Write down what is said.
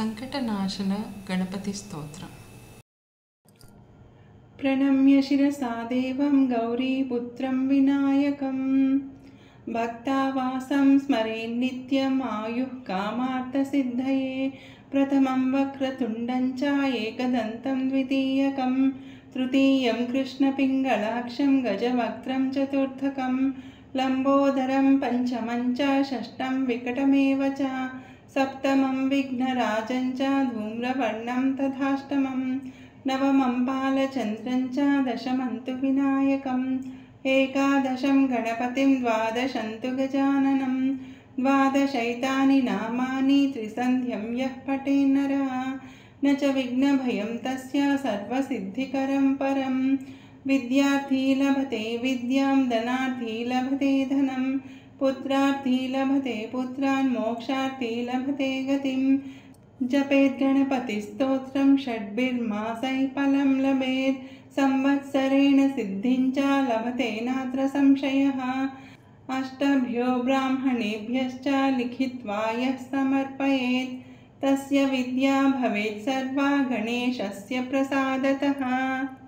संकटनाशन गणपति स्तोत्रम्। प्रणम्य शिरसा देवं गौरीपुत्रं विनायकं भक्तावासं स्मरेन्नित्यम् आयुः कामार्थसिद्धये। प्रथमं वक्रतुण्डं च एकदन्तं द्वितीयकं तृतीयं कृष्णपिङ्गलाक्षं गजवक्त्रं चतुर्थकं लम्बोदरं पञ्चमं च षष्ठं विकटमेव च सप्तमं विघ्नराजं च धूम्रवर्णं तथाष्टमं नवमं बालचन्द्रं च दशमं तु विनायकम् एकादशं गणपतिं द्वादशं तु गजाननं द्वादशैतानि नामानि त्रिसन्ध्यं यः पठेन्नरः न च विघ्नभयं तस्य सर्वसिद्धिकरं परं। विद्यार्थी लभते विद्यां धनार्थी लभते धनं पुत्रार्थी लभते पुत्रान् मोक्षार्थी लभते गतिं। जपेत् गणपतिस्तोत्रं षड्भिर्मासैः फलं लभेत् संवत्सरेण सिद्धिं च लभते नात्र संशयः। अष्टभ्यो ब्राह्मणेभ्यश्च लिखित्वा यः समर्पयेत् तस्य विद्या भवेत् सर्वा गणेशस्य प्रसादतः।